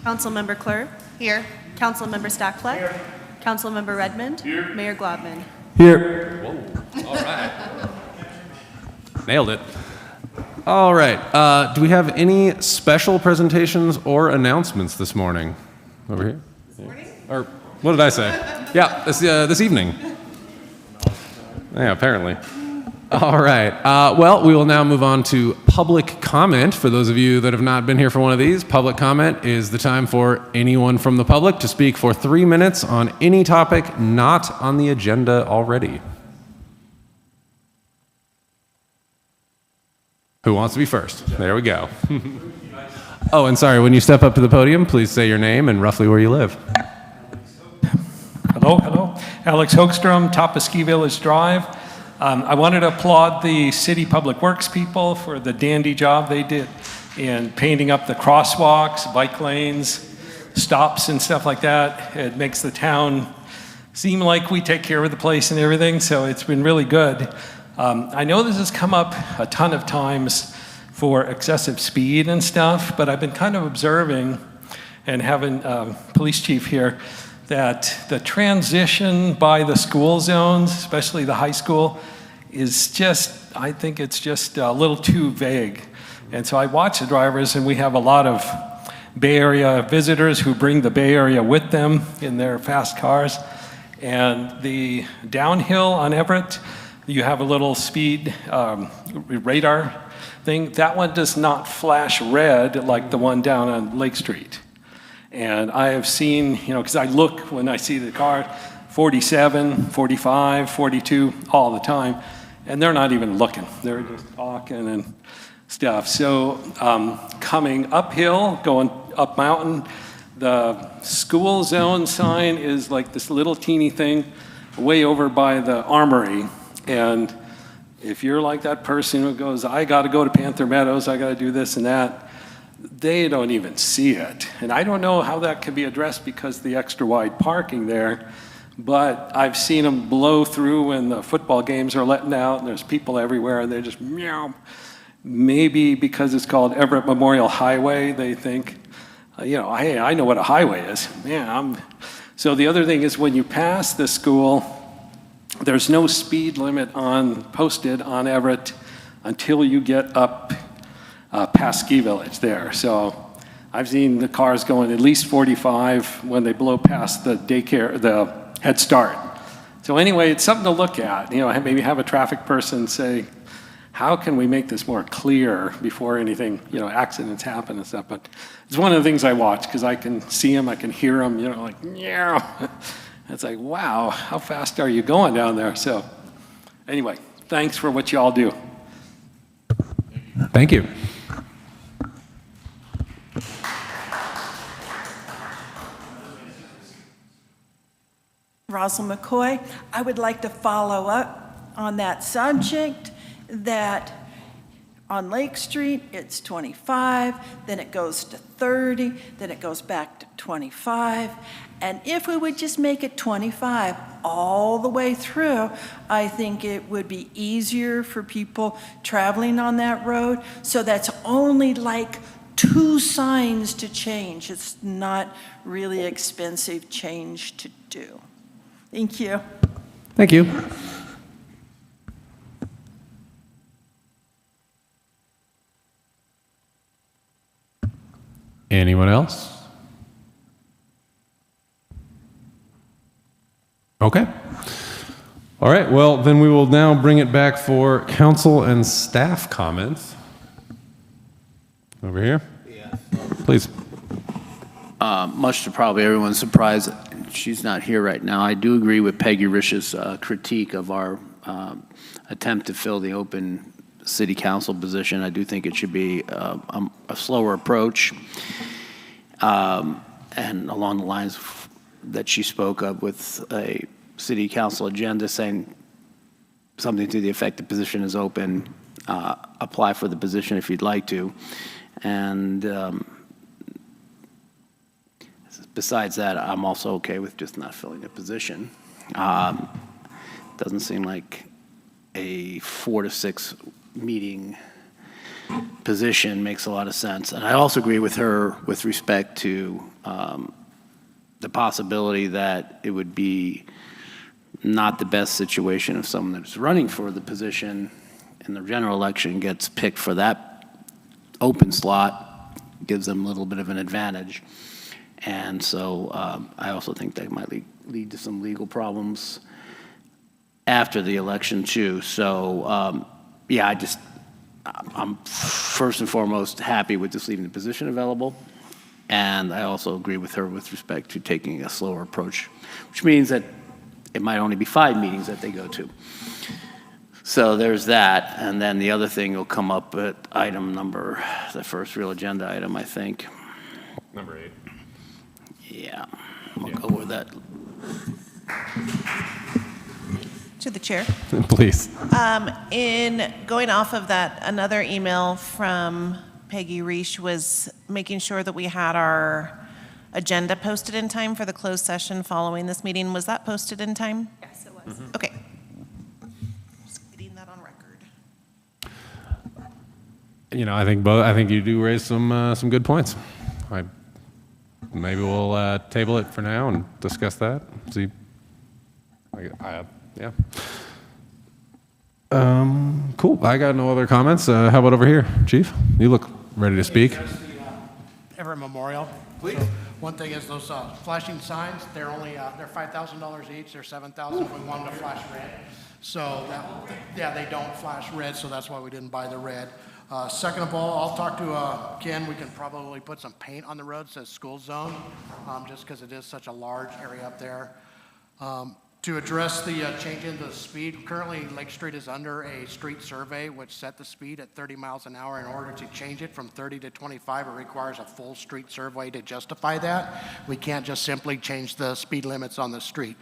Councilmember Klur. Here. Councilmember Stackfleck. Here. Councilmember Redmond. Here. Mayor Globman. Here. Whoa. All right. Nailed it. All right. Do we have any special presentations or announcements this morning? Over here? Or what did I say? Yeah, this evening. Yeah, apparently. All right. Well, we will now move on to public comment. For those of you that have not been here for one of these, public comment is the time for anyone from the public to speak for 3 minutes on any topic not on the agenda already. Who wants to be first? There we go. Oh, and sorry, when you step up to the podium, please say your name and roughly where you live. Hello. Alex Hoekstrom, top of Ski Village Drive. I wanted to applaud the City Public Works people for the dandy job they did in painting up the crosswalks, bike lanes, stops and stuff like that. It makes the town seem like we take care of the place and everything, so it's been really good. I know this has come up a ton of times for excessive speed and stuff, but I've been kind of observing and having police chief here that the transition by the school zones, especially the high school, is just, I think it's just a little too vague. And so I watch the drivers, and we have a lot of Bay Area visitors who bring the Bay Area with them in their fast cars. And the downhill on Everett, you have a little speed radar thing. That one does not flash red like the one down on Lake Street. And I have seen, because I look when I see the car, 47, 45, 42, all the time, and they're not even looking. They're just talking and stuff. So coming uphill, going up mountain, the school zone sign is like this little teeny thing way over by the armory. And if you're like that person who goes, I got to go to Panther Meadows, I got to do this and that, they don't even see it. And I don't know how that can be addressed because of the extra wide parking there, but I've seen them blow through when the football games are letting out and there's people everywhere and they're just meow. Maybe because it's called Everett Memorial Highway, they think, hey, I know what a highway is. So the other thing is when you pass the school, there's no speed limit posted on Everett until you get up past Ski Village there. So I've seen the cars going at least 45 when they blow past the daycare, the Head Start. So anyway, it's something to look at. Maybe have a traffic person say, how can we make this more clear before anything, accidents happen and stuff. But it's one of the things I watch because I can see them, I can hear them, like, yeah. It's like, wow, how fast are you going down there? So anyway, thanks for what you all do. Thank you. Rosal McCoy, I would like to follow up on that subject that on Lake Street, it's 25, then it goes to 30, then it goes back to 25. And if we would just make it 25 all the way through, I think it would be easier for people traveling on that road. So that's only like 2 signs to change. It's not really expensive change to do. Thank you. Thank you. Anyone else? Okay. All right, well, then we will now bring it back for council and staff comments. Over here. Yeah. Please. Much to probably everyone's surprise, she's not here right now. I do agree with Peggy Rich's critique of our attempt to fill the open city council position. I do think it should be a slower approach, and along the lines that she spoke of with a city council agenda saying something to the effect the position is open, apply for the position if you'd like to. And besides that, I'm also okay with just not filling a position. Doesn't seem like a 4 to 6 meeting position makes a lot of sense. And I also agree with her with respect to the possibility that it would be not the best situation if someone that's running for the position in the general election gets picked for that open slot, gives them a little bit of an advantage. And so I also think that might lead to some legal problems after the election too. So yeah, I'm first and foremost happy with just leaving the position available. And I also agree with her with respect to taking a slower approach, which means that it might only be 5 meetings that they go to. So there's that. And then the other thing will come up at item number, the first real agenda item, I think. Number 8. Yeah, we'll go with that. To the chair. Please. In going off of that, another email from Peggy Reish was making sure that we had our agenda posted in time for the closed session following this meeting. Was that posted in time? Yes, it was. Okay. Just getting that on record. You know, I think you do raise some good points. Maybe we'll table it for now and discuss that. See. Yeah. Cool. I got no other comments. How about over here, Chief? You look ready to speak. Just the Everett Memorial. Please. So one thing is those flashing signs. They're only they're $5,000 each. They're $7,000 if we want them to flash red. So yeah, they don't flash red. So that's why we didn't buy the red. Second of all, I'll talk to Ken. We can probably put some paint on the road that says school zone, just because it is such a large area up there. To address the change in the speed, currently Lake Street is under a street survey which set the speed at 30 miles an hour. In order to change it from 30 to 25, it requires a full street survey to justify that. We can't just simply change the speed limits on the street.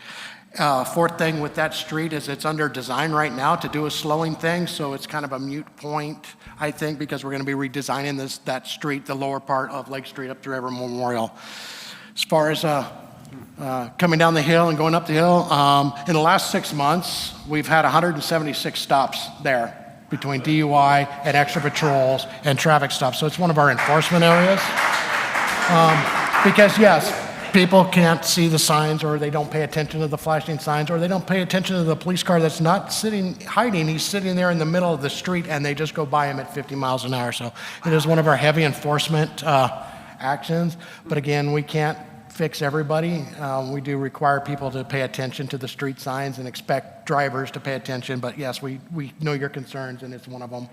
Fourth thing with that street is it's under design right now to do a slowing thing, so it's kind of a moot point, I think, because we're going to be redesigning that street, the lower part of Lake Street up to Everett Memorial. As far as coming down the hill and going up the hill, in the last 6 months, we've had 176 stops there between DUI and extra patrols and traffic stops. So it's one of our enforcement areas. Because yes, people can't see the signs, or they don't pay attention to the flashing signs, or they don't pay attention to the police car that's not hiding. He's sitting there in the middle of the street and they just go by him at 50 miles an hour. So it is one of our heavy enforcement actions. But again, we can't fix everybody. We do require people to pay attention to the street signs and expect drivers to pay attention. But yes, we know your concerns, and it's one of them.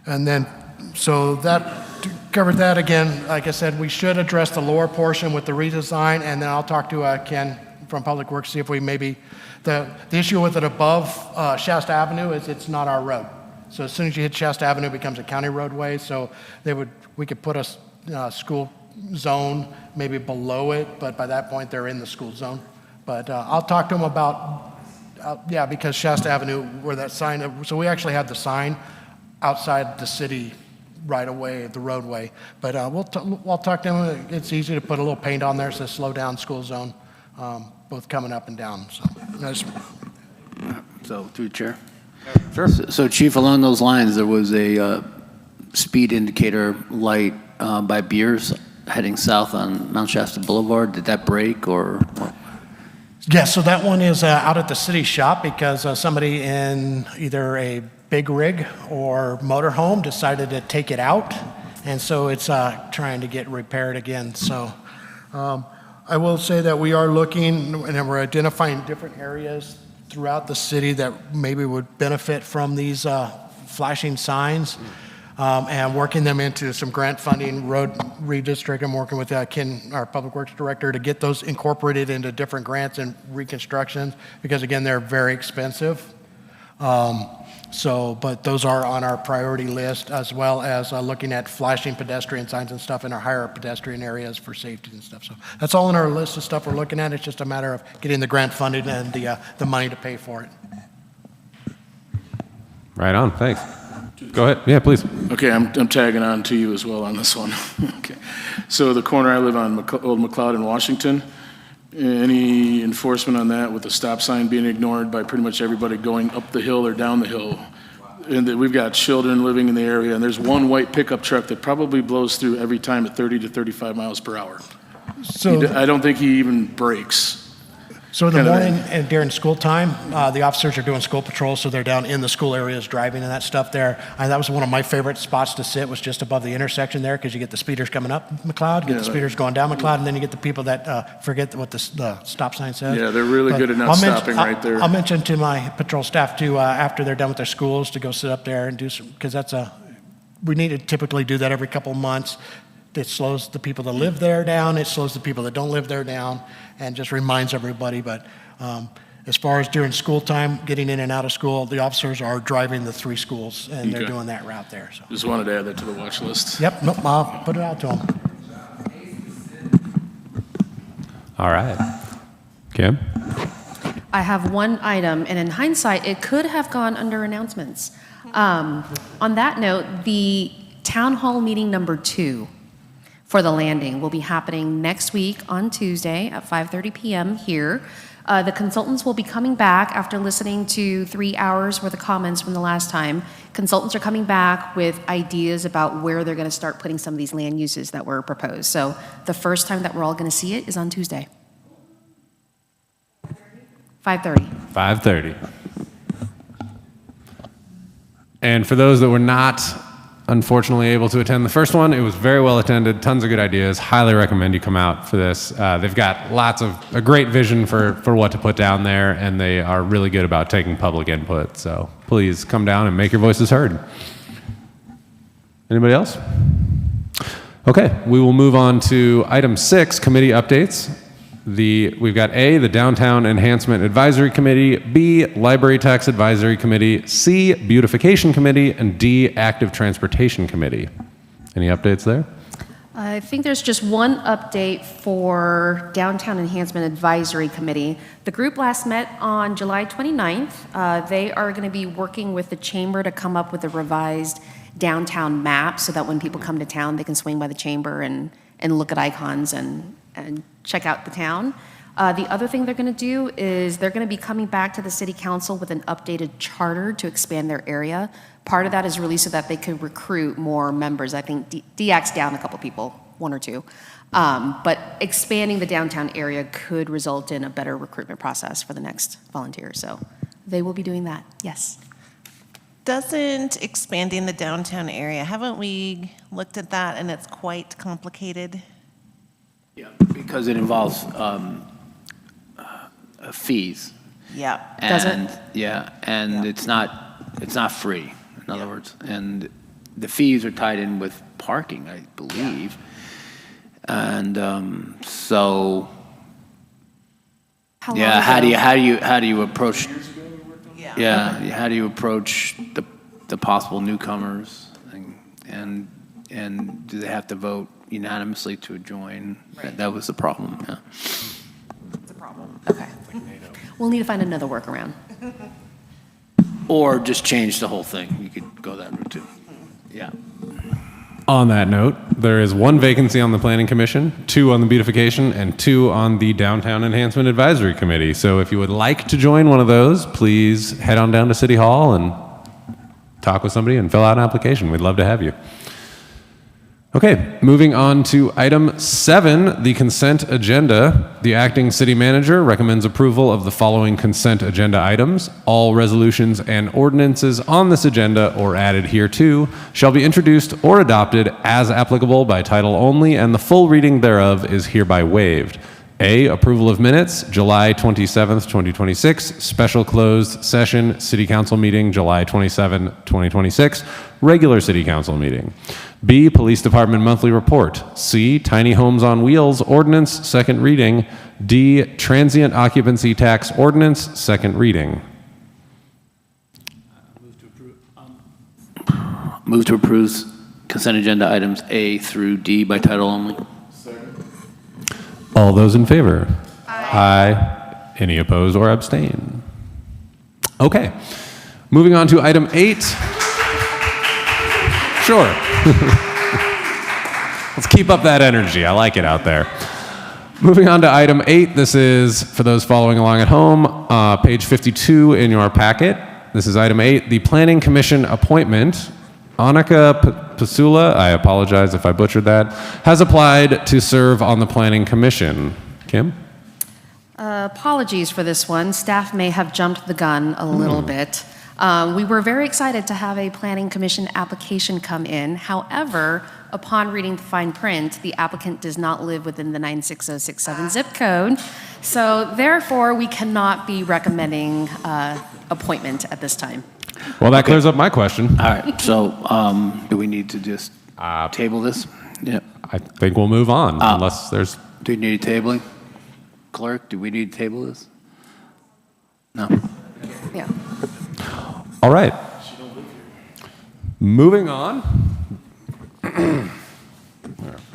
And then, so that covered that. Again, like I said, we should address the lower portion with the redesign, and then I'll talk to Ken from Public Works, see if we maybe, the issue with it above Shasta Avenue is it's not our road. So as soon as you hit Shasta Avenue, it becomes a county roadway. So we could put a school zone maybe below it, but by that point they're in the school zone. But I'll talk to them about, yeah, because Shasta Avenue, where that sign, so we actually have the sign outside the city right away, the roadway. But we'll talk to them. It's easy to put a little paint on there, says slow down school zone, both coming up and down. So through the chair. Sure. So Chief, along those lines, there was a speed indicator light by Beers heading south on Mount Shasta Boulevard. Did that break or what? Yeah, so that one is out at the city shop because somebody in either a big rig or motorhome decided to take it out, and so it's trying to get repaired again. So I will say that we are looking and we're identifying different areas throughout the city that maybe would benefit from these flashing signs. And working them into some grant funding, road redistrict. I'm working with Ken, our Public Works Director, to get those incorporated into different grants and reconstructions, because again, they're very expensive. But those are on our priority list, as well as looking at flashing pedestrian signs and stuff in our higher pedestrian areas for safety and stuff. So that's all in our list of stuff we're looking at. It's just a matter of getting the grant funded and the money to pay for it. Right on. Thanks. Go ahead. Yeah, please. Okay, I'm tagging on to you as well on this one. Okay. So the corner I live on, Old McLeod in Washington, any enforcement on that with the stop sign being ignored by pretty much everybody going up the hill or down the hill? And that we've got children living in the area, and there's one white pickup truck that probably blows through every time at 30 to 35 miles per hour. So, I don't think he even brakes. so in the kind of morning and during school time, the officers are doing school patrols, so they're down in the school areas driving and that stuff there. And that was one of my favorite spots to sit, was just above the intersection there, because you get the speeders coming up McLeod, get the speeders going down McLeod, and then you get the people that forget what the stop sign says. Yeah, they're really good at not stopping right there. I'll mention to my patrol staff too, after they're done with their schools, to go sit up there and do some, because we need to typically do that every couple of months. It slows the people that live there down, it slows the people that don't live there down, and just reminds everybody. But as far as during school time, getting in and out of school, the officers are driving the 3 schools, and they're Okay. doing that route there. So. Just wanted to add that to the watch list. Yep, nope, I'll put it out to them. All right. Kim? I have one item, and in hindsight, it could have gone under announcements. On that note, the town hall meeting number 2 for the landing will be happening next week on Tuesday at 5:30 p.m. here. The consultants will be coming back after listening to 3 hours worth of comments from the last time. Consultants are coming back with ideas about where they're going to start putting some of these land uses that were proposed. So the first time that we're all going to see it is on Tuesday. 5:30. 5:30. And for those that were not unfortunately able to attend the first one, it was very well attended, tons of good ideas. Highly recommend you come out for this. They've got a great vision for what to put down there, and they are really good about taking public input. So please come down and make your voices heard. Anybody else? Okay, we will move on to item 6, committee updates. We've got A, the Downtown Enhancement Advisory Committee, B, Library Tax Advisory Committee, C, Beautification Committee, and D, Active Transportation Committee. Any updates there? I think there's just one update for Downtown Enhancement Advisory Committee. The group last met on July 29th. They are going to be working with the chamber to come up with a revised downtown map so that when people come to town, they can swing by the chamber and look at icons and check out the town. The other thing they're going to do is they're going to be coming back to the city council with an updated charter to expand their area. Part of that is really so that they could recruit more members. I think DX down a couple people, 1 or 2. But expanding the downtown area could result in a better recruitment process for the next volunteer. So they will be doing that, yes. Doesn't expanding the downtown area, haven't we looked at that and it's quite complicated? Yeah, because it involves fees. Yeah. Does it? And, yeah, and it's not free, in other words. And the fees are tied in with parking, I believe. And so, How long yeah, ago? how do you approach? Yeah. Yeah, how do you approach the possible newcomers, and do they have to vote unanimously to join? Right. That was the problem. Yeah. It's a problem. Okay. We'll need to find another workaround. Or just change the whole thing. You could go that route too. Yeah. On that note, there is 1 vacancy on the Planning Commission, 2 on the Beautification, and 2 on the Downtown Enhancement Advisory Committee. So if you would like to join one of those, please head on down to City Hall and talk with somebody and fill out an application. We'd love to have you. Okay, moving on to item 7, the consent agenda. The acting city manager recommends approval of the following consent agenda items. All resolutions and ordinances on this agenda or added hereto shall be introduced or adopted as applicable by title only, and the full reading thereof is hereby waived. A, approval of minutes, July 27th, 2026, special closed session, city council meeting, July 27, 2026, regular city council meeting. B, police department monthly report. C, tiny homes on wheels ordinance, second reading. D, transient occupancy tax ordinance, second reading. Move to approve consent agenda items A through D by title only. All those in favor? Aye. Any opposed or abstain? Okay. Moving on to item 8. Sure. Let's keep up that energy. I like it out there. Moving on to item 8. This is, for those following along at home, page 52 in your packet. This is item 8, the Planning Commission appointment. Annika Pasula, I apologize if I butchered that, has applied to serve on the Planning Commission. Kim? Apologies for this one. Staff may have jumped the gun a little bit. We were very excited to have a Planning Commission application come in. However, upon reading the fine print, the applicant does not live within the 96067 zip code. So therefore, we cannot be recommending appointment at this time. Well, that clears up my question. All right, so do we need to just table this? Yeah. I think we'll move on, unless there's... Do you need tabling? Clerk, do we need to table this? No. Yeah. All right. Moving on.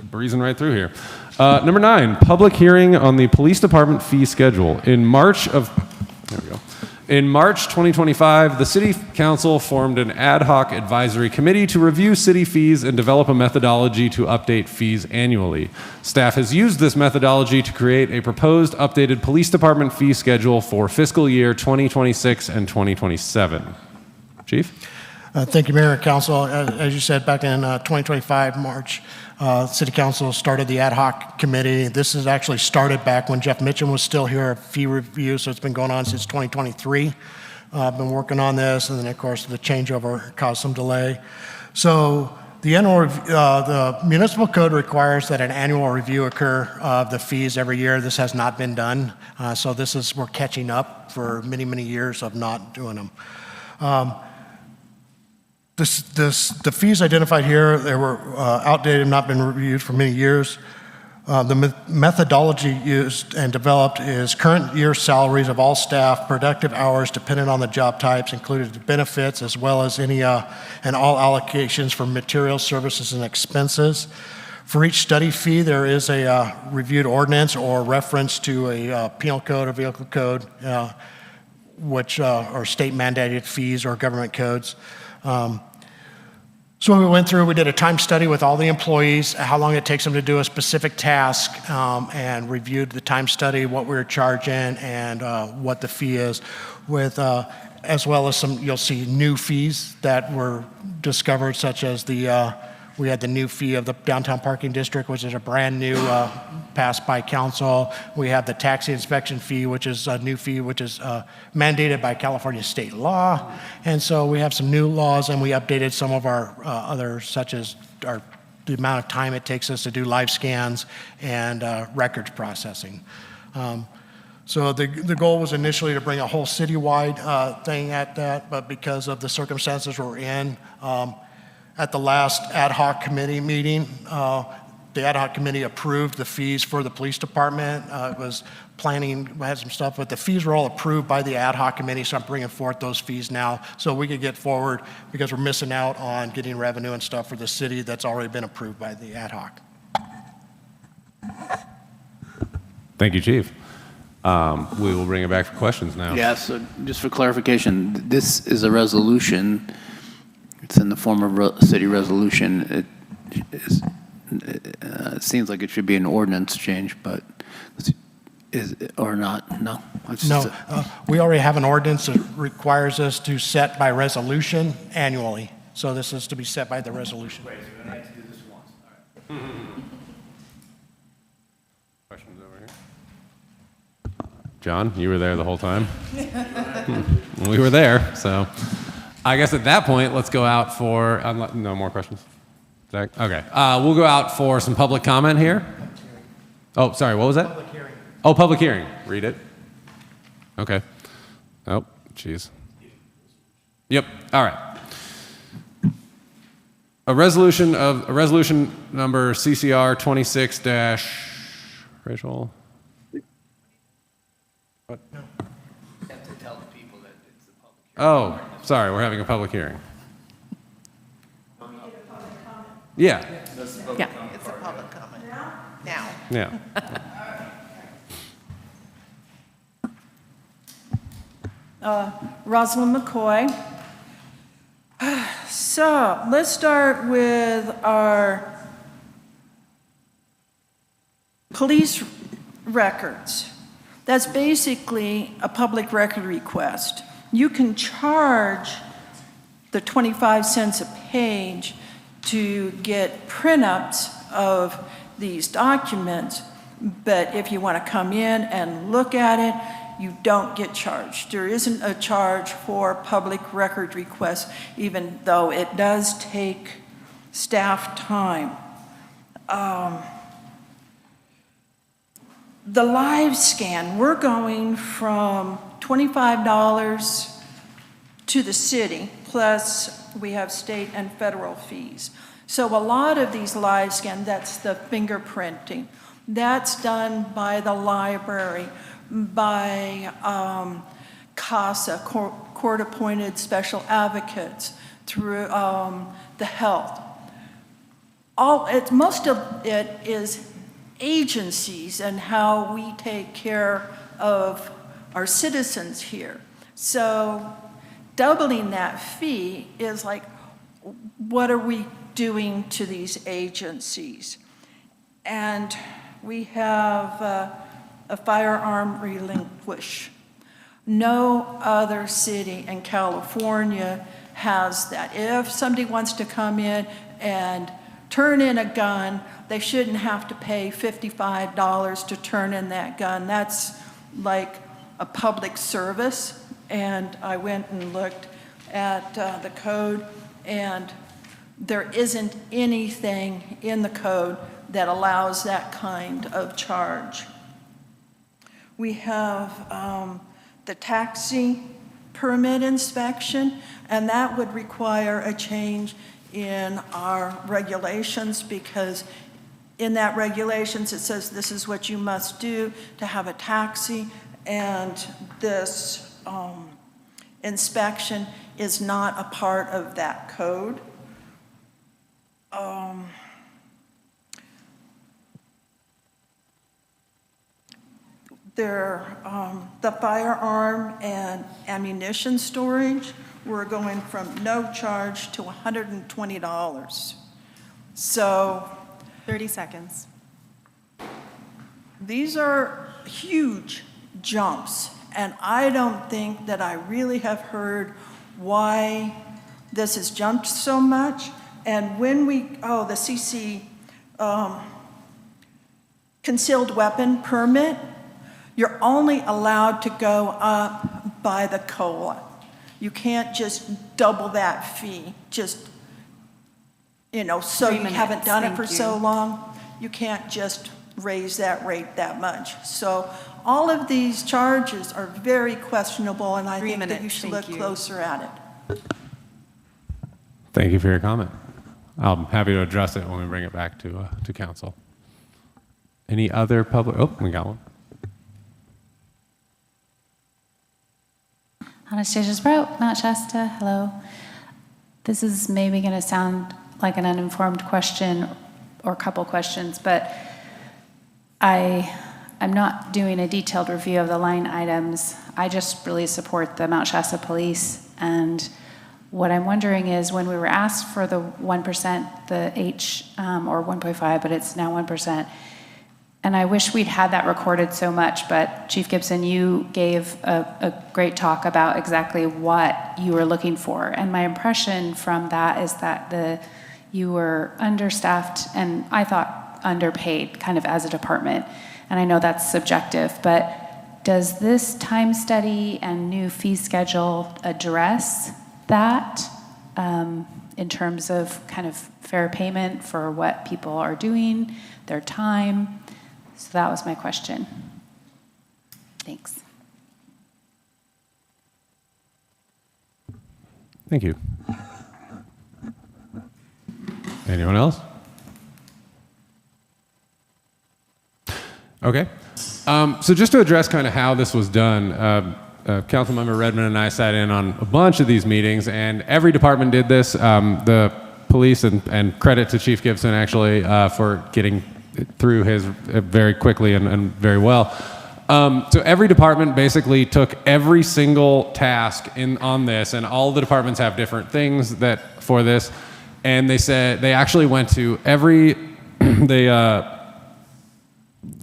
Breezing right through here. Number 9, public hearing on the police department fee schedule. In March 2025, the City Council formed an ad hoc advisory committee to review city fees and develop a methodology to update fees annually. Staff has used this methodology to create a proposed updated police department fee schedule for fiscal year 2026 and 2027. Chief? Thank you, Mayor and Council. As you said, back in 2025, March, City Council started the ad hoc committee. This is actually started back when Jeff Mitchum was still here, a fee review, so it's been going on since 2023. I've been working on this, and then, of course, the changeover caused some delay. So the municipal code requires that an annual review occur of the fees every year. This has not been done, so we're catching up for many, many years of not doing them. The fees identified here, they were outdated, not been reviewed for many years. The methodology used and developed is current year salaries of all staff, productive hours dependent on the job types, included benefits, as well as any and all allocations for materials, services, and expenses. For each study fee, there is a reviewed ordinance or reference to a penal code or vehicle code, which are state mandated fees or government codes. So we went through, we did a time study with all the employees, how long it takes them to do a specific task, and reviewed the time study, what we were charging, and what the fee is, with as well as some, you'll see new fees that were discovered, such as we had the new fee of the downtown parking district, which is a brand new passed by council. We have the taxi inspection fee, which is a new fee, which is mandated by California state law. And so we have some new laws, and we updated some of our others, such as the amount of time it takes us to do live scans and records processing. So the goal was initially to bring a whole citywide thing at that, but because of the circumstances we're in, at the last ad hoc committee meeting, the ad hoc committee approved the fees for the police department. It was planning, had some stuff, but the fees were all approved by the ad hoc committee, so I'm bringing forth those fees now so we could get forward, because we're missing out on getting revenue and stuff for the city that's already been approved by the ad hoc. Thank you, Chief. We will bring it back for questions now. Yeah, so just for clarification, this is a resolution. It's in the form of a city resolution. It seems like it should be an ordinance change, but is it, or not? No? No, we already have an ordinance that requires us to set by resolution annually. So this is to be set by the resolution. Wait, so we have to do this once. All right. Questions over here? John, you were there the whole time? We were there, so I guess at that point, let's go out for, no more questions? Zach? Okay. We'll go out for some public comment here. Oh, sorry, what was that? Public hearing. Oh, public hearing. Read it. Okay. Oh, jeez. Yep, all right. A resolution number CCR 26- Rachel? What? You have to tell the people that it's the public hearing. Oh, sorry, we're having a public hearing. Yeah. Yeah. It's a public comment. Now. Yeah. Rosalind McCoy. So let's start with our police records. That's basically a public record request. You can charge the 25 cents a page to get print-ups of these documents, but if you want to come in and look at it, you don't get charged. There isn't a charge for public record requests, even though it does take staff time. The live scan, we're going from $25 to the city, plus we have state and federal fees. So a lot of these live scan, that's the fingerprinting, that's done by the library, by CASA, court-appointed special advocates, through the health. Most of it is agencies and how we take care of our citizens here. So doubling that fee is like, what are we doing to these agencies? And we have a firearm relinquish. No other city in California has that. If somebody wants to come in and turn in a gun, they shouldn't have to pay $55 to turn in that gun. That's like a public service. And I went and looked at the code, and there isn't anything in the code that allows that kind of charge. We have the taxi permit inspection, and that would require a change in our regulations, because in that regulations it says this is what you must do to have a taxi, and this inspection is not a part of that code. The firearm and ammunition storage, we're going from no charge to $120. So 30 seconds. these are huge jumps, and I don't think that I really have heard why this has jumped so much. And when we, the CC concealed weapon permit, you're only allowed to go up by the COLA. You can't just double that fee, just, so 3 you minutes, haven't done it for thank so you. long. You can't just raise that rate that much. So all of these charges are very questionable, and I 3 think that you minutes, should thank look you. closer at it. Thank you for your comment. I'm happy to address it when we bring it back to council. Any other public? Oh, we got one. Anastasia Sprout, Mount Shasta, hello. This is maybe going to sound like an uninformed question or a couple questions, but I'm not doing a detailed review of the line items. I just really support the Mount Shasta Police, and what I'm wondering is, when we were asked for the 1%, the H, or 1.5, but it's now 1%, and I wish we'd had that recorded so much, but Chief Gibson, you gave a great talk about exactly what you were looking for. And my impression from that is that you were understaffed, and I thought underpaid kind of as a department. And I know that's subjective, but does this time study and new fee schedule address that in terms of kind of fair payment for what people are doing, their time? So that was my question. Thanks. Thank you. Anyone else? Okay. So just to address kind of how this was done, Councilmember Redmond and I sat in on a bunch of these meetings, and every department did this. The police, and credit to Chief Gibson actually for getting through his very quickly and very well. So every department basically took every single task on this, and all the departments have different things for this. And they said they actually went to they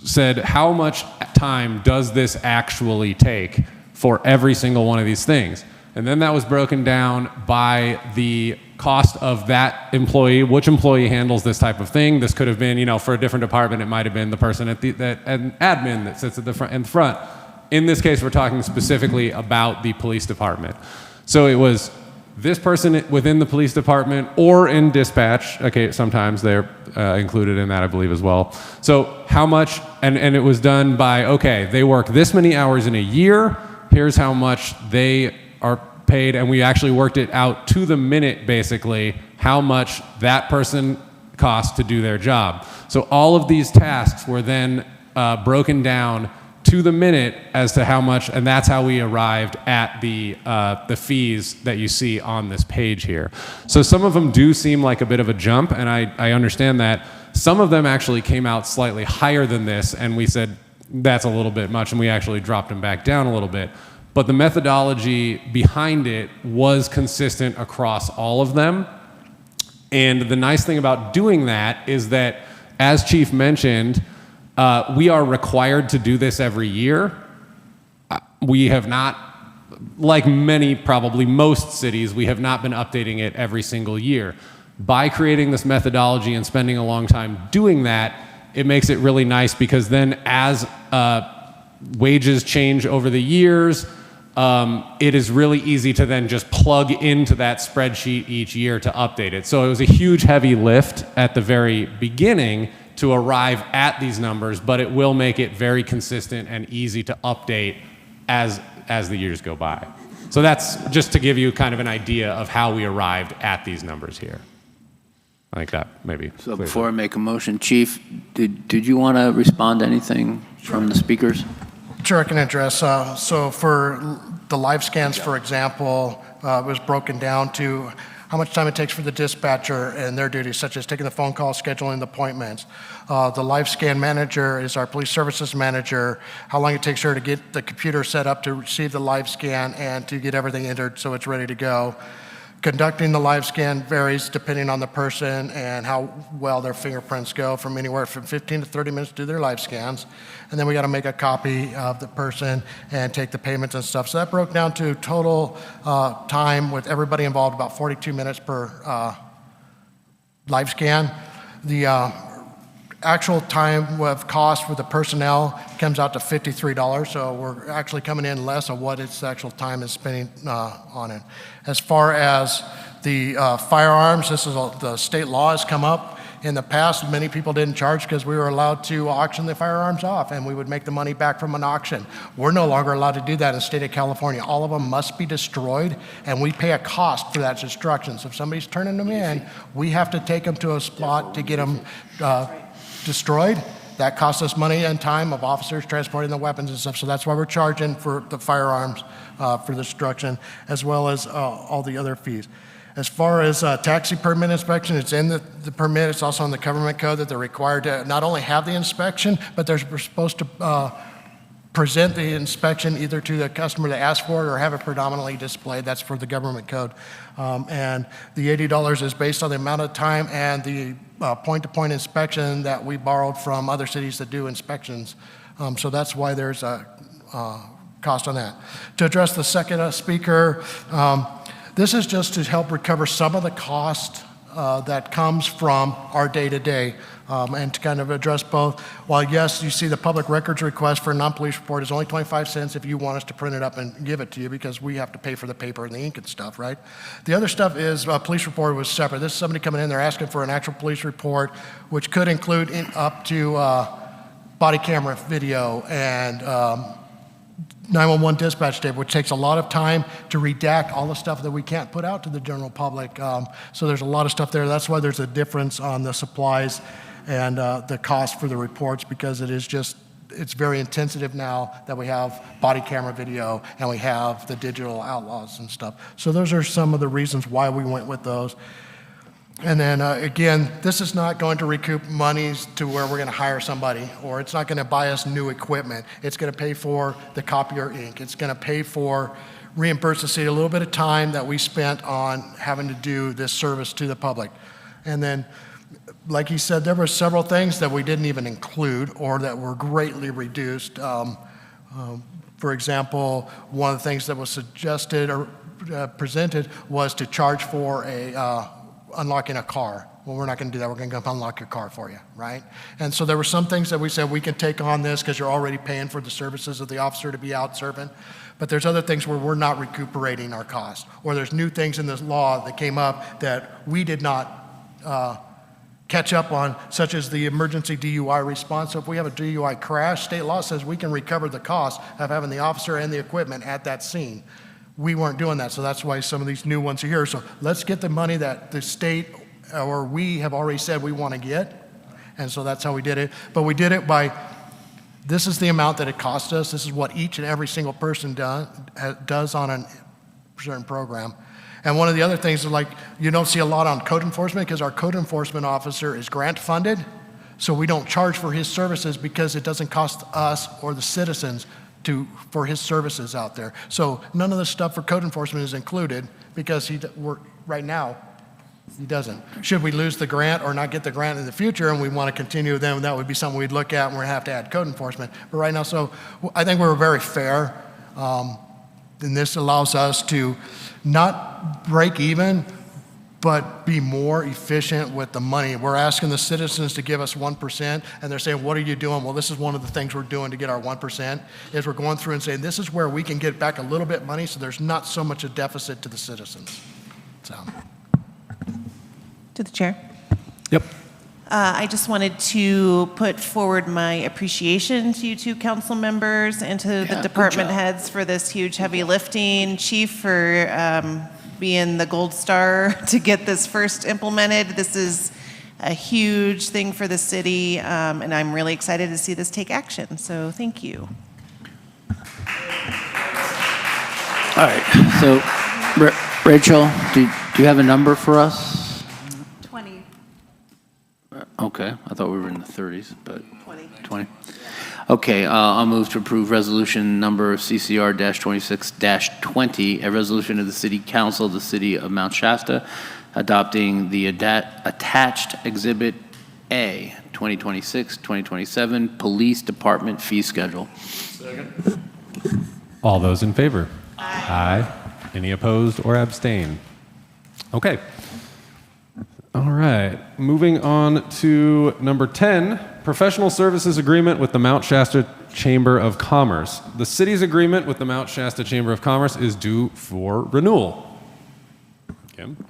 said how much time does this actually take for every single one of these things. And then that was broken down by the cost of that employee, which employee handles this type of thing. This could have been, for a different department, it might have been the person at an admin that sits at the front. In this case, we're talking specifically about the police department. So it was this person within the police department or in dispatch. Okay, sometimes they're included in that, I believe, as well. So how much, and it was done by, okay, they work this many hours in a year, here's how much they are paid, and we actually worked it out to the minute, basically, how much that person cost to do their job. So all of these tasks were then broken down to the minute as to how much, and that's how we arrived at the fees that you see on this page here. So some of them do seem like a bit of a jump, and I understand that. Some of them actually came out slightly higher than this, and we said that's a little bit much, and we actually dropped them back down a little bit. But the methodology behind it was consistent across all of them. And the nice thing about doing that is that, as Chief mentioned, we are required to do this every year. We have not, like probably most cities, we have not been updating it every single year. By creating this methodology and spending a long time doing that, it makes it really nice, because then as wages change over the years, it is really easy to then just plug into that spreadsheet each year to update it. So it was a huge heavy lift at the very beginning to arrive at these numbers, but it will make it very consistent and easy to update as the years go by. So that's just to give you kind of an idea of how we arrived at these numbers here. I think that maybe. So before I make a motion, Chief, did you want to respond to anything from the speakers? Sure, I can address. So for the live scans, for example, it was broken down to how much time it takes for the dispatcher and their duties, such as taking the phone call, scheduling the appointments. The live scan manager is our police services manager, how long it takes her to get the computer set up to receive the live scan and to get everything entered so it's ready to go. Conducting the live scan varies depending on the person and how well their fingerprints go, from anywhere from 15 to 30 minutes to do their live scans. And then we got to make a copy of the person and take the payments and stuff. So that broke down to total time with everybody involved, about 42 minutes per live scan. The actual time of cost for the personnel comes out to $53, so we're actually coming in less of what its actual time is spending on it. As far as the firearms, the state law has come up. In the past, many people didn't charge because we were allowed to auction the firearms off, and we would make the money back from an auction. We're no longer allowed to do that in the state of California. All of them must be destroyed, and we pay a cost for that destruction. So if somebody's turning them in, we have to take them to a spot to get them destroyed. That costs us money and time of officers transporting the weapons and stuff. So that's why we're charging for the firearms for destruction, as well as all the other fees. As far as taxi permit inspection, it's in the permit. It's also in the government code that they're required to not only have the inspection, but they're supposed to present the inspection either to the customer that asked for it or have it predominantly displayed. That's for the government code. And the $80 is based on the amount of time and the point-to-point inspection that we borrowed from other cities that do inspections. So that's why there's a cost on that. To address the second speaker, this is just to help recover some of the cost that comes from our day-to-day, and to kind of address both. While yes, you see the public records request for a non-police report is only 25 cents if you want us to print it up and give it to you, because we have to pay for the paper and the ink and stuff, right? The other stuff is police report was separate. This is somebody coming in, they're asking for an actual police report, which could include up to body camera video and 911 dispatch tape, which takes a lot of time to redact all the stuff that we can't put out to the general public. So there's a lot of stuff there. That's why there's a difference on the supplies and the cost for the reports, because it's very intensive now that we have body camera video and we have the digital outlaws and stuff. So those are some of the reasons why we went with those. And then again, this is not going to recoup monies to where we're going to hire somebody, or it's not going to buy us new equipment. It's going to pay for the copier ink. It's going to pay for, reimburse the city a little bit of time that we spent on having to do this service to the public. And then, like he said, there were several things that we didn't even include or that were greatly reduced. For example, one of the things that was suggested or presented was to charge for unlocking a car. Well, we're not going to do that. We're going to come unlock your car for you, right? And so there were some things that we said we can take on this because you're already paying for the services of the officer to be out serving. But there's other things where we're not recuperating our cost. Or there's new things in this law that came up that we did not catch up on, such as the emergency DUI response. So if we have a DUI crash, state law says we can recover the cost of having the officer and the equipment at that scene. We weren't doing that, so that's why some of these new ones are here. So let's get the money that the state or we have already said we want to get, and so that's how we did it. But we did it by, this is the amount that it cost us. This is what each and every single person does on a certain program. And one of the other things is, like, you don't see a lot on code enforcement because our code enforcement officer is grant funded, so we don't charge for his services because it doesn't cost us or the citizens for his services out there. So none of the stuff for code enforcement is included because right now he doesn't. Should we lose the grant or not get the grant in the future and we want to continue, then that would be something we'd look at and we'd have to add code enforcement. But right now, so I think we're very fair. And this allows us to not break even, but be more efficient with the money. We're asking the citizens to give us 1%, and they're saying, what are you doing? Well, this is one of the things we're doing to get our 1%, is we're going through and saying, this is where we can get back a little bit money so there's not so much a deficit to the citizens. So. To the chair. Yep. I just wanted to put forward my appreciation to you two council members and to the department heads for this huge heavy lifting. Chief for being the gold star to get this first implemented. This is a huge thing for the city, and I'm really excited to see this take action. So thank you. All right, so Rachel, do you have a number for us? 20. Okay, I thought we were in the 30s, but 20. 20. Okay, I'll move to approve resolution number CCR-26-20, a resolution of the City Council of the City of Mount Shasta adopting the attached Exhibit A 2026-2027 Police Department Fee Schedule. Second. All those in favor? Aye. Any opposed or abstain? Okay. All right. Moving on to number 10, professional services agreement with the Mount Shasta Chamber of Commerce. The city's agreement with the Mount Shasta Chamber of Commerce is due for renewal. Kim?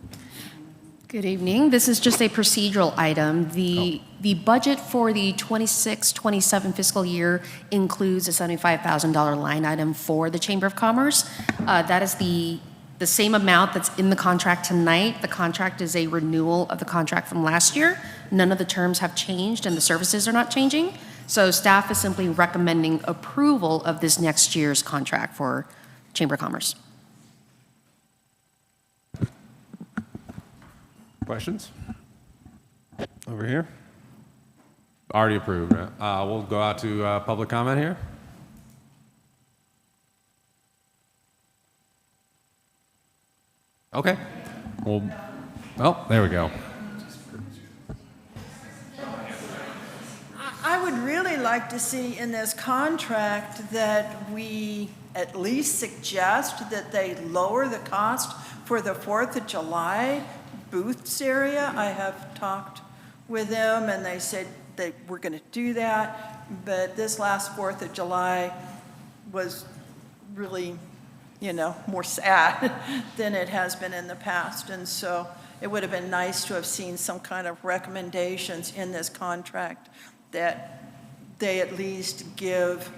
Good evening. This is just a procedural item. The budget for the 26-27 fiscal year includes a $75,000 line item for the Chamber of Commerce. That is the same amount that's in the contract tonight. The contract is a renewal of the contract from last year. None of the terms have changed and the services are not changing. So staff is simply recommending approval of this next year's contract for Chamber of Commerce. Questions? Over here? Already approved, right? We'll go out to public comment here. Okay. Well, there we go. I would really like to see in this contract that we at least suggest that they lower the cost for the 4th of July booths area. I have talked with them and they said they were going to do that, but this last 4th of July was really, more sad than it has been in the past. And so it would have been nice to have seen some kind of recommendations in this contract that they at least give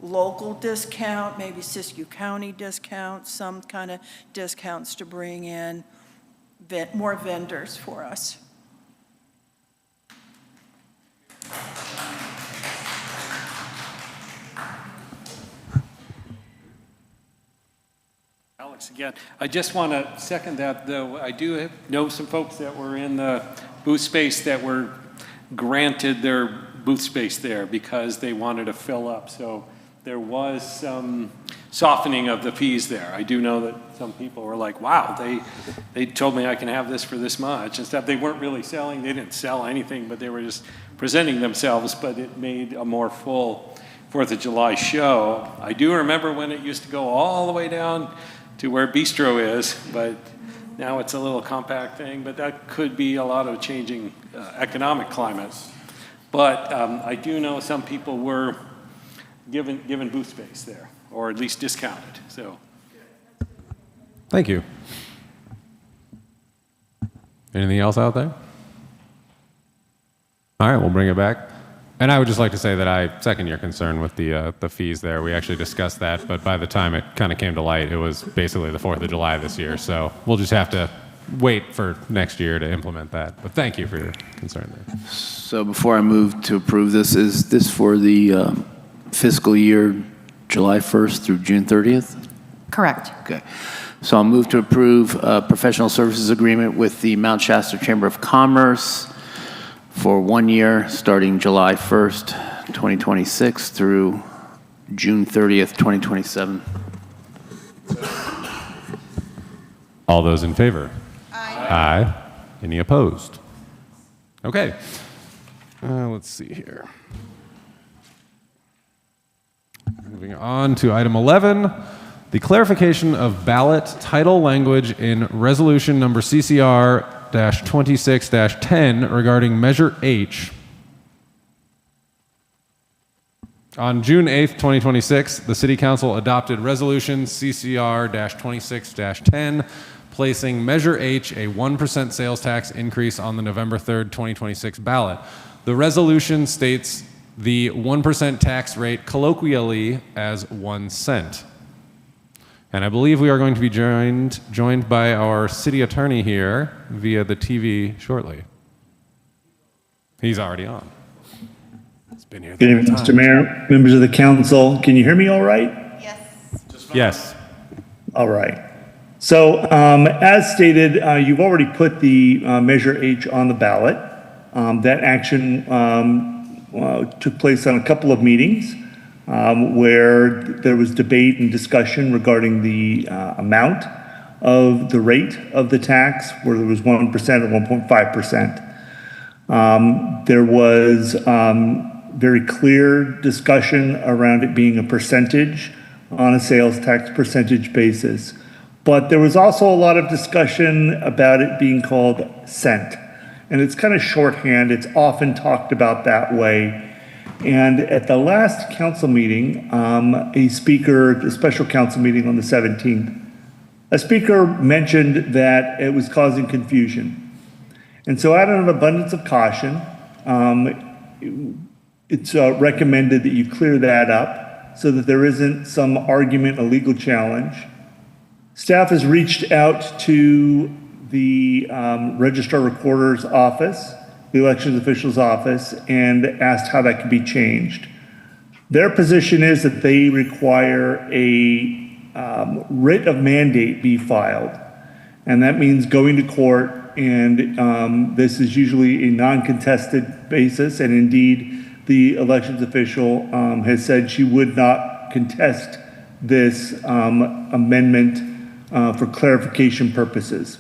local discount, maybe Siskiyou County discount, some kind of discounts to bring in more vendors for us. Thanks again. I just want to second that, though. I do know some folks that were in the booth space that were granted their booth space there because they wanted to fill up. So there was some softening of the fees there. I do know that some people were like, wow, they told me I can have this for this much and stuff. They weren't really selling. They didn't sell anything, but they were just presenting themselves, but it made a more full 4th of July show. I do remember when it used to go all the way down to where Bistro is, but now it's a little compact thing, but that could be a lot of changing economic climate. But I do know some people were given booth space there, or at least discounted, so. Thank you. Anything else out there? All right, we'll bring it back. And I would just like to say that I second your concern with the fees there. We actually discussed that, but by the time it kind of came to light, it was basically the 4th of July this year. So we'll just have to wait for next year to implement that. But thank you for your concern there. So before I move to approve this, is this for the fiscal year July 1st through June 30th? Correct. Okay. So I'll move to approve a professional services agreement with the Mount Shasta Chamber of Commerce for 1 year, starting July 1st, 2026 through June 30th, 2027. All those in favor? Aye. Aye. Any opposed? Okay. Let's see here. Moving on to item 11, the clarification of ballot title language in resolution number CCR-26-10 regarding Measure H. On June 8th, 2026, the City Council adopted Resolution CCR-26-10, placing Measure H, a 1% sales tax increase, on the November 3rd, 2026 ballot. The resolution states the 1% tax rate colloquially as 1 cent. And I believe we are going to be joined by our city attorney here via the TV shortly. He's already on. He's been here the Good whole evening, time. Mr. Mayor, members of the council. Can you hear me all right? Yes. Yes. All right. So as stated, you've already put the Measure H on the ballot. That action took place on a couple of meetings where there was debate and discussion regarding the amount of the rate of the tax, where there was 1% or 1.5%. There was very clear discussion around it being a percentage on a sales tax percentage basis. But there was also a lot of discussion about it being called cent. And it's kind of shorthand. It's often talked about that way. And at the last council meeting, a special council meeting on the 17th, a speaker mentioned that it was causing confusion. And so out of an abundance of caution, it's recommended that you clear that up so that there isn't some argument, a legal challenge. Staff has reached out to the Registrar Recorder's office, the elections official's office, and asked how that could be changed. Their position is that they require a writ of mandate be filed, and that means going to court, and this is usually a non-contested basis, and indeed the elections official has said she would not contest this amendment for clarification purposes.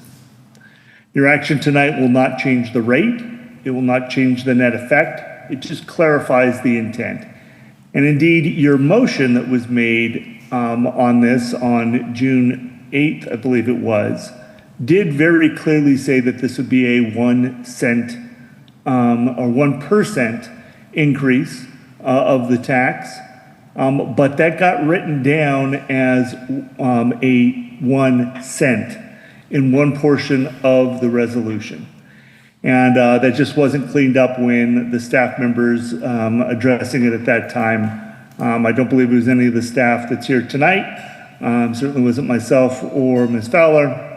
Your action tonight will not change the rate. It will not change the net effect. It just clarifies the intent. And indeed, your motion that was made on this on June 8th, I believe it was, did very clearly say that this would be a 1 cent or 1% increase of the tax. But that got written down as a 1 cent in one portion of the resolution. And that just wasn't cleaned up when the staff members addressing it at that time. I don't believe it was any of the staff that's here tonight. Certainly wasn't myself or Ms. Fowler.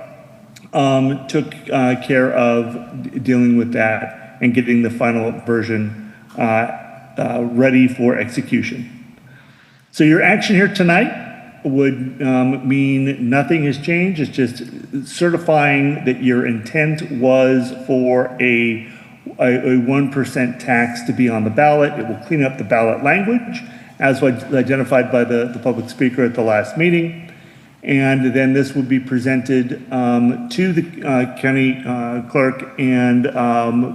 Took care of dealing with that and getting the final version ready for execution. So your action here tonight would mean nothing has changed. It's just certifying that your intent was for a 1% tax to be on the ballot. It will clean up the ballot language as was identified by the public speaker at the last meeting. And then this would be presented to the county clerk and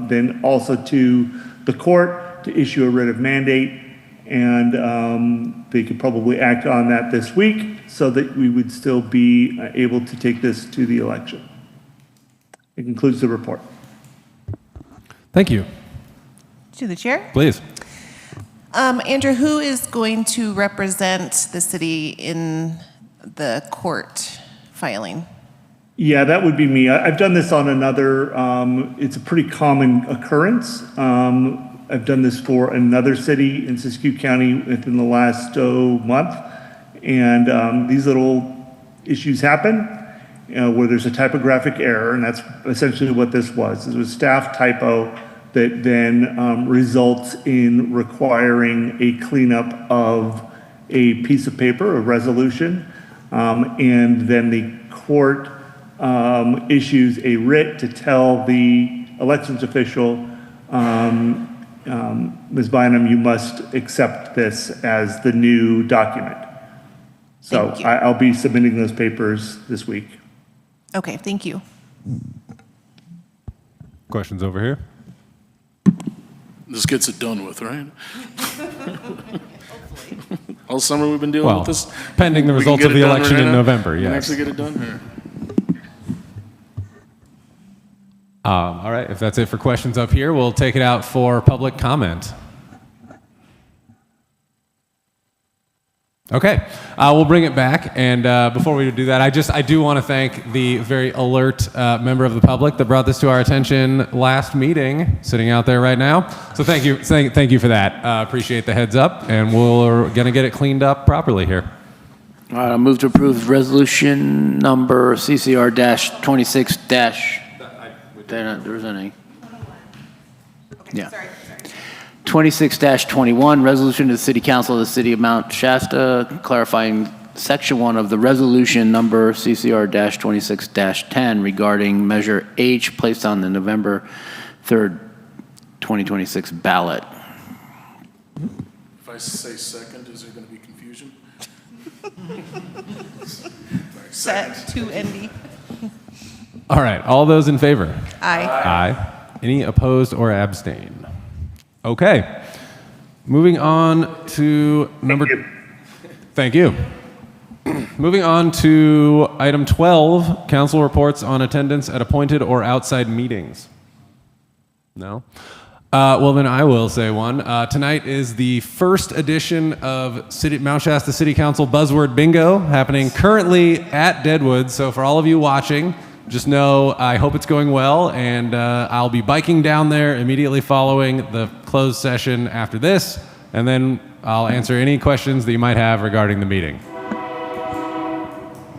then also to the court to issue a writ of mandate. And they could probably act on that this week so that we would still be able to take this to the election. It concludes the report. Thank you. To the chair. Please. Andrew, who is going to represent the city in the court filing? Yeah, that would be me. I've done this on another, it's a pretty common occurrence. I've done this for another city in Siskiyou County within the last month. And these little issues happen where there's a typographic error, and that's essentially what this was. It was a staff typo that then results in requiring a cleanup of a piece of paper, a resolution, and then the court issues a writ to tell the elections official, Ms. Bynum, you must accept this as the new document. So I'll be submitting those papers this week. Okay, thank you. Questions over here? This gets it done with, right? All summer we've been dealing with this? Pending the We can results get of it the done election right in now? November, We can yes. actually get it done here. All right, if that's it for questions up here, we'll take it out for public comment. Okay, we'll bring it back, and before we do that, I do want to thank the very alert member of the public that brought this to our attention last meeting, sitting out there right now. So thank you for that. Appreciate the heads up, and we're gonna get it cleaned up properly here. All right, I'll move to approve resolution number CCR-26- there isn't any. Yeah. 26-21, resolution to the City Council of the City of Mount Shasta, clarifying Section 1 of the resolution number CCR-26-10 regarding Measure H placed on the November 3rd, 2026 ballot. If I say second, is there going to be confusion? Set to ND. All right, all those in favor? Aye. Aye. Any opposed or abstain? Okay. Moving on to number... Thank you. Moving on to item 12, council reports on attendance at appointed or outside meetings. No? Well, then I will say one. Tonight is the first edition of Mount Shasta City Council Buzzword Bingo, happening currently at Deadwood. So for all of you watching, just know I hope it's going well, and I'll be biking down there immediately following the closed session after this, and then I'll answer any questions that you might have regarding the meeting.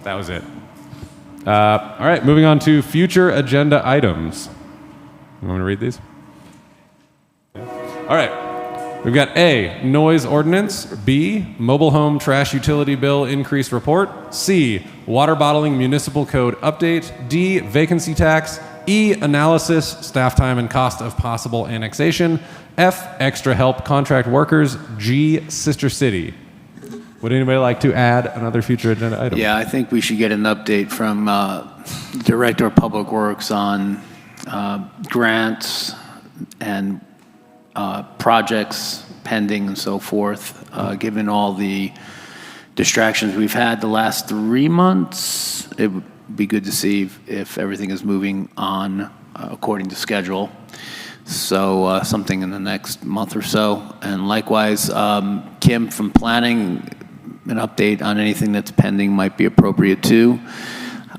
That was it. All right, moving on to future agenda items. You want me to read these? All right. We've got A, noise ordinance. B, mobile home trash utility bill increase report. C, water bottling municipal code update. D, vacancy tax. E, analysis, staff time and cost of possible annexation. F, extra help contract workers. G, sister city. Would anybody like to add another future agenda item? Yeah, I think we should get an update from Director of Public Works on grants and projects pending and so forth, given all the distractions we've had the last 3 months. It would be good to see if everything is moving on according to schedule. So something in the next month or so. And likewise, Kim from planning, an update on anything that's pending might be appropriate too.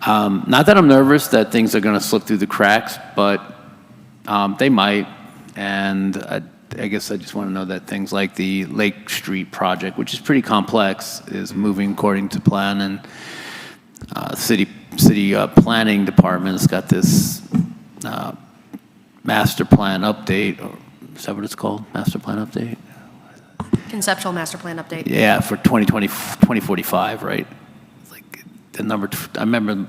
Not that I'm nervous that things are going to slip through the cracks, but they might. And I guess I just want to know that things like the Lake Street project, which is pretty complex, is moving according to plan, and city planning department's got this master plan update, or is that what it's called? Master plan update? Conceptual master plan update. Yeah, for 2045, right? the number, I remember.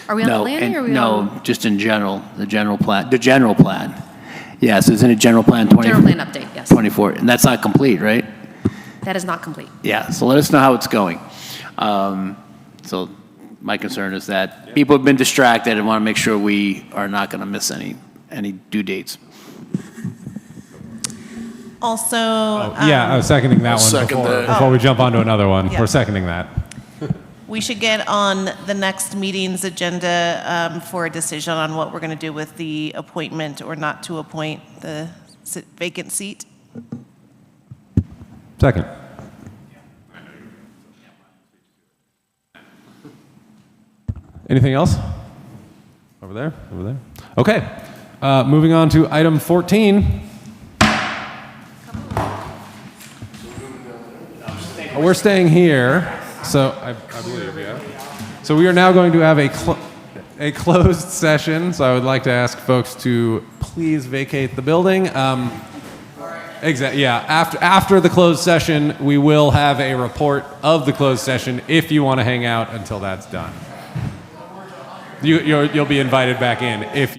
Are we on the No, landing or are we no, on? just in general, the general plan. The general plan. Yes, isn't it general plan 20? General plan update, yes. 24, and that's not complete, right? That is not complete. Yeah, so let us know how it's going. So my concern is that people have been distracted and want to make sure we are not going to miss any due dates. Also, Yeah, I was seconding that one second that. before we jump onto another one. Yeah. We're seconding that. we should get on the next meeting's agenda for a decision on what we're going to do with the appointment or not to appoint the vacant seat. Second. Anything else? Over there? Over there? Okay. Moving on to item 14. We're staying here, so I believe, yeah. So we are now going to have a closed session, so I would like to ask folks to please vacate the building. Exactly, yeah. After the closed session, we will have a report of the closed session if you want to hang out until that's done. You'll be invited back in if